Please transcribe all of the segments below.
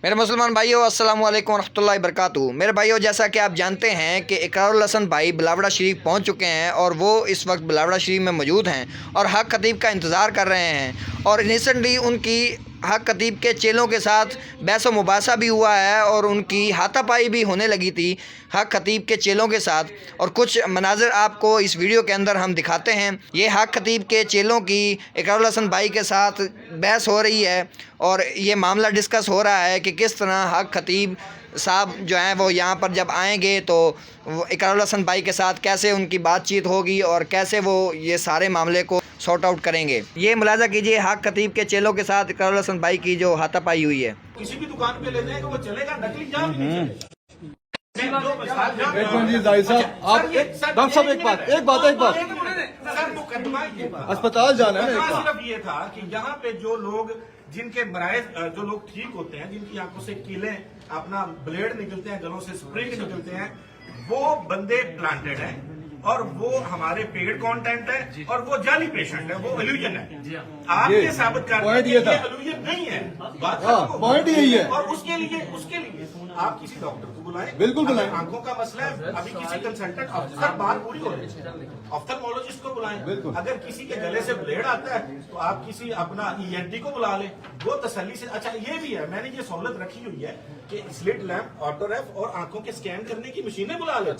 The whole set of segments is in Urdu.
میرے مسلمان بھائیوں السلام علیکم ورحمۃ اللہ وبرکاتہ۔ میرے بھائیوں، جیسا کہ آپ جانتے ہیں کہ اقرار الحسن بھائی بلاوڑہ شریف پہنچ چکے ہیں اور وہ اس وقت بلاوڑہ شریف میں موجود ہیں اور حق خطیب کا انتظار کر رہے ہیں، اور ریسنٹلی ان کی حق خطیب کے چیلوں کے ساتھ بحث و مباحثہ بھی ہوا ہے اور ان کی ہاتھا پائی بھی ہونے لگی تھی حق خطیب کے چیلوں کے ساتھ، اور کچھ مناظر آپ کو اس ویڈیو کے اندر ہم دکھاتے ہیں۔ یہ حق خطیب کے چیلوں کی اقرار الحسن بھائی کے ساتھ بحث ہو رہی ہے اور یہ معاملہ ڈسکس ہو رہا ہے کہ کس طرح حق خطیب صاحب جو ہیں وہ یہاں پر جب آئیں گے تو اقرار الحسن بھائی کے ساتھ کیسے ان کی بات چیت ہوگی اور کیسے وہ یہ سارے معاملے کو سارٹ آؤٹ کریں گے۔ یہ ملاحظہ کیجئے حق خطیب کے چیلوں کے ساتھ اقرار الحسن بھائی کی جو ہاتھا پائی ہوئی ہے۔ کسی بھی دکان پہ لے جائیں گے وہ چلے گا، نقلی جام نہیں چلے گا۔ ایک منٹ جی زاہد صاحب، آپ ڈاکٹر صاحب ایک بات سر مقدمہ یہ تھا، اسپتال جانا ہے نا، ایک صرف یہ تھا کہ یہاں پہ جو لوگ جن کے مراحل جو لوگ ٹھیک ہوتے ہیں، جن کی آنکھوں سے کیلیں اپنا بلیڈ نکلتے ہیں، گلوں سے سپرنگ نکلتے ہیں، وہ بندے پلانٹڈ ہیں اور وہ ہمارے پیڈ کانٹینٹ ہے اور وہ جعلی پیشنٹ ہے، وہ ایلوژن ہے۔ آپ یہ ثابت کر دیں کہ یہ ایلوژن نہیں ہے، بات پوائنٹ یہی ہے۔ اور اس کے لیے آپ کسی ڈاکٹر کو بلائیں، بالکل بلائیں۔ آنکھوں کا مسئلہ ہے، ابھی کسی کنسلٹنٹ افسر بات پوری ہو رہی ہے، آفٹالمولوجسٹ کو بلائیں۔ اگر کسی کے گلے سے بلیڈ آتا ہے تو آپ کسی اپنا ENT کو بلا لیں، وہ تسلی سے۔ اچھا یہ بھی ہے، میں نے یہ سہولت رکھی ہوئی ہے کہ سلٹ لیمپ، آٹو ریف اور آنکھوں کے سکین کرنے کی مشینیں بلا لیں۔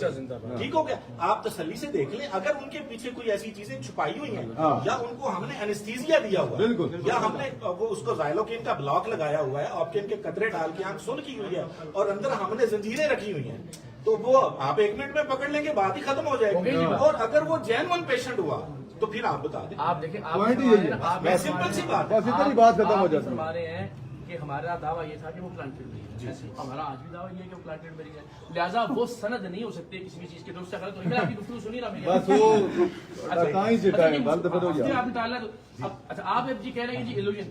ٹھیک ہو گیا، آپ تسلی سے دیکھ لیں۔ اگر ان کے پیچھے کوئی ایسی چیزیں چھپائی ہوئی ہیں یا ان کو ہم نے انیستھیزیا دیا ہوا ہے یا ہم نے وہ اس کو زائلوکین کا بلاک لگایا ہوا ہے، آپکین کے قطرے ڈال کے آنکھ سن کی ہوئی ہے اور اندر ہم نے زنجیریں رکھی ہوئی ہیں، تو وہ آپ 1 منٹ میں پکڑ لیں گے، بات ہی ختم ہو جائے گی۔ اور اگر وہ جینوئن پیشنٹ ہوا تو پھر آپ بتا دیں۔ آپ دیکھیں، پوائنٹ یہی ہے، میں سمپل سی بات ہے، بس اتنی بات ختم ہو جاتی ہے۔ ہمارے ہیں کہ ہمارا دعویٰ یہ تھا کہ وہ پلانٹڈ مریض ہے، ہمارا آج بھی دعویٰ یہ ہے کہ وہ پلانٹڈ مریض ہے، لہٰذا وہ سند نہیں ہو سکتے کسی بھی چیز کے۔ دوست غلط ہوئی، میں آپ کی گفتگو سنی نا میری، بس وہ کہیں سے ٹائم غلط ہو گیا۔ آپ نے ٹالا تو اچھا آپ جی کہہ رہے ہیں جی ایلوژن۔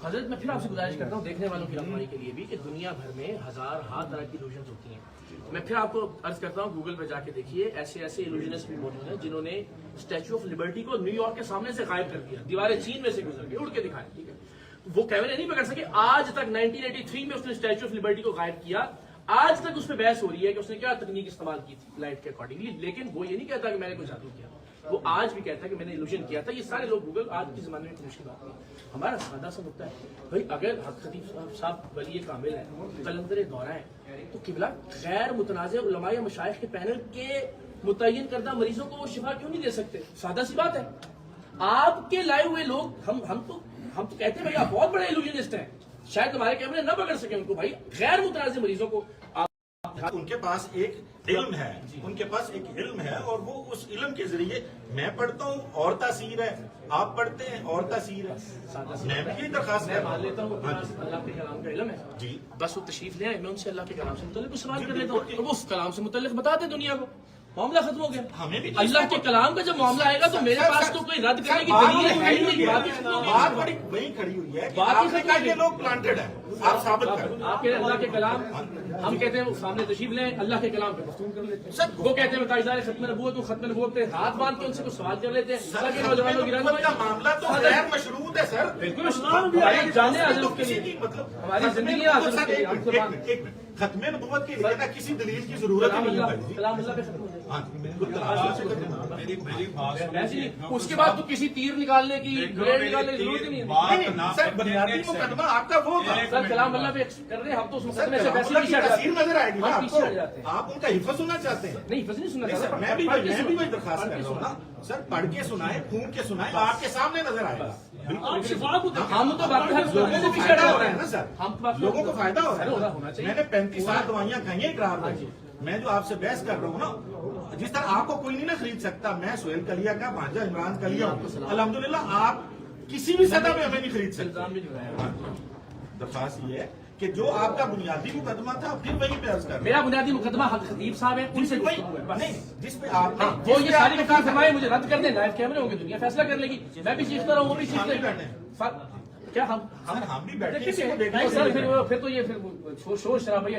حضرت میں پھر آپ سے گزارش کرتا ہوں دیکھنے والوں کی رہنمائی کے لیے بھی کہ دنیا بھر میں ہزاروں طرح کی ایلوژنز ہوتی ہیں۔ میں پھر آپ کو عرض کرتا ہوں گوگل پہ جا کے دیکھیے، ایسے ایلوژنسٹ بھی موجود ہیں جنہوں نے اسٹیچو آف لبرٹی کو نیو یارک کے سامنے سے غائب کر دیا، دیواریں چین میں سے گزر گئی، اڑ کے دکھائے، ٹھیک ہے، وہ کیمرے نہیں پکڑ سکے۔ آج تک 1983 میں اس نے اسٹیچو آف لبرٹی کو غائب کیا، آج تک اس پہ بحث ہو رہی ہے کہ اس نے کیا تکنیک استعمال کی تھی لائٹ کے اکارڈنگلی، لیکن وہ یہ نہیں کہتا کہ میں نے کوئی جادو کیا، وہ آج بھی کہتا ہے کہ میں نے ایلوژن کیا تھا۔ یہ سارے لوگ گوگل آج کے زمانے میں مشکل بات نہیں۔ ہمارا سادہ سا نقطہ ہے بھائی، اگر حق خطیب صاحب ولی کامل ہے، قلندر دورہ ہے، تو قبلہ غیر متنازع علماء یا مشائخ کے پینل کے متعین کردہ مریضوں کو وہ شفا کیوں نہیں دے سکتے؟ سادہ سی بات ہے۔ آپ کے لائے ہوئے لوگ ہم تو کہتے ہیں بھائی آپ بہت بڑے ایلوژنسٹ ہیں، شاید ہمارے کیمرے نہ پکڑ سکے ان کو، بھائی غیر متنازع مریضوں کو ان کے پاس ایک علم ہے، ان کے پاس ایک علم ہے اور وہ اس علم کے ذریعے، میں پڑھتا ہوں اور تاثیر ہے، آپ پڑھتے ہیں اور تاثیر ہے، میں بھی یہ درخواست میں مان لیتا ہوں اللہ کے کلام کا علم ہے جی، بس وہ تشریف لے آئے، میں ان سے اللہ کے کلام سے متعلق سوال کر لیتا ہوں اور وہ اس کلام سے متعلق بتا دیں دنیا کو، معاملہ ختم ہو گیا۔ ہمیں بھی اللہ کے کلام کا جب معاملہ آئے گا تو میرے پاس تو کوئی رد کرنے کی دلیل ہے ہی نہیں، بات ہی ختم ہو بات گئی۔ بڑی وہی کھڑی ہوئی ہے، بات ہی آپ نے کہا کہ لوگ پلانٹڈ ہیں، آپ ثابت کریں۔ آپ کہتے ہیں اللہ کے کلام، ہم کہتے ہیں وہ سامنے تشریف لیں، اللہ کے کلام پہ گفتگو کر لیتے ہیں، وہ کہتے ہیں تاجدار ختم نبوت، وہ ختم نبوت پہ ہاتھ باندھ کے ان سے کچھ سوال کر لیتے ہیں۔ اللہ کے نوجوانوں کی رہنمائی کا معاملہ تو غیر مشروط ہے سر، بالکل ہماری جانیں حاضر اس کے لیے، مطلب ہماری زندگی حاضر اس کے لیے، ہم قربان ہیں۔ ختم نبوت کے لیے نا کسی دلیل کی ضرورت ہی نہیں ہے۔ کلام اللہ پہ ختم ہو جائے ہاں بالکل، ایسے نہیں، اس کے بعد تو کسی تیر نکالنے کی بلیڈ نکالنے کی ضرورت ہی نہیں ہے۔ سر بنیادی مقدمہ آپ کا وہ تھا سر کلام اللہ پہ کر رہے ہیں، ہم تو اس مقدمے سے ویسے اللہ کی پیچھے ہٹ جاتے تاثیر ہیں، نظر آئے گی نا ہم آپ پیچھے ہٹ کو، جاتے ہیں۔ آپ ان کا حفظ سننا چاہتے ہیں؟ نہیں فضل نہیں سننا نہیں سر، چاہتا، میں بھی وہی درخواست پڑھ کر کے رہا ہوں سنا۔ نا سر، پڑھ کے سنائیں، پھونک کے سنائیں، آپ کے سامنے نظر آئے گا۔ ہم تو باقی ہر لوگوں سے پیچھے ہٹا فائدہ ہو ہو رہے رہا ہے ہیں نا سر، ہم تو باقی لوگوں کو فائدہ ہو رہا ہونا ہے۔ چاہیے۔ میں نے 35 دوائیاں کھائی ہیں اقرار میں، میں جو آپ سے بحث کر رہا ہوں نا، جس طرح آپ کو کوئی نہیں نہ خرید سکتا، میں سہیل کلیا کا بھانجا عمران کلیا ہوں، الحمدللہ آپ کسی بھی سطح پہ ہمیں نہیں خرید سکتے۔ الزام بھی جو ہے درخواست یہ ہے کہ جو آپ کا بنیادی مقدمہ تھا پھر وہی پہ عرض کر رہا ہوں۔ میرا بنیادی مقدمہ حق خطیب صاحب ہے، ان سے گفتگو ہے بس۔ نہیں جس پہ آپ نے وہ یہ ساری گفتگو فرمائے مجھے رد کر دیں، لائیو کیمرے ہوں گے، دنیا فیصلہ کر لے گی، میں بھی سیکھتا رہوں، وہ بھی سیکھتے کیا ہم بھی بیٹھے نہیں سر، پھر تو یہ پھر شور شرابہ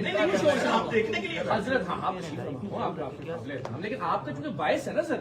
آپ دیکھنے کے لیے حضرت، ہاں آپ تشریف فرما ہوں، آپ لیکن آپ کا چونکہ باعث ہے نا سر،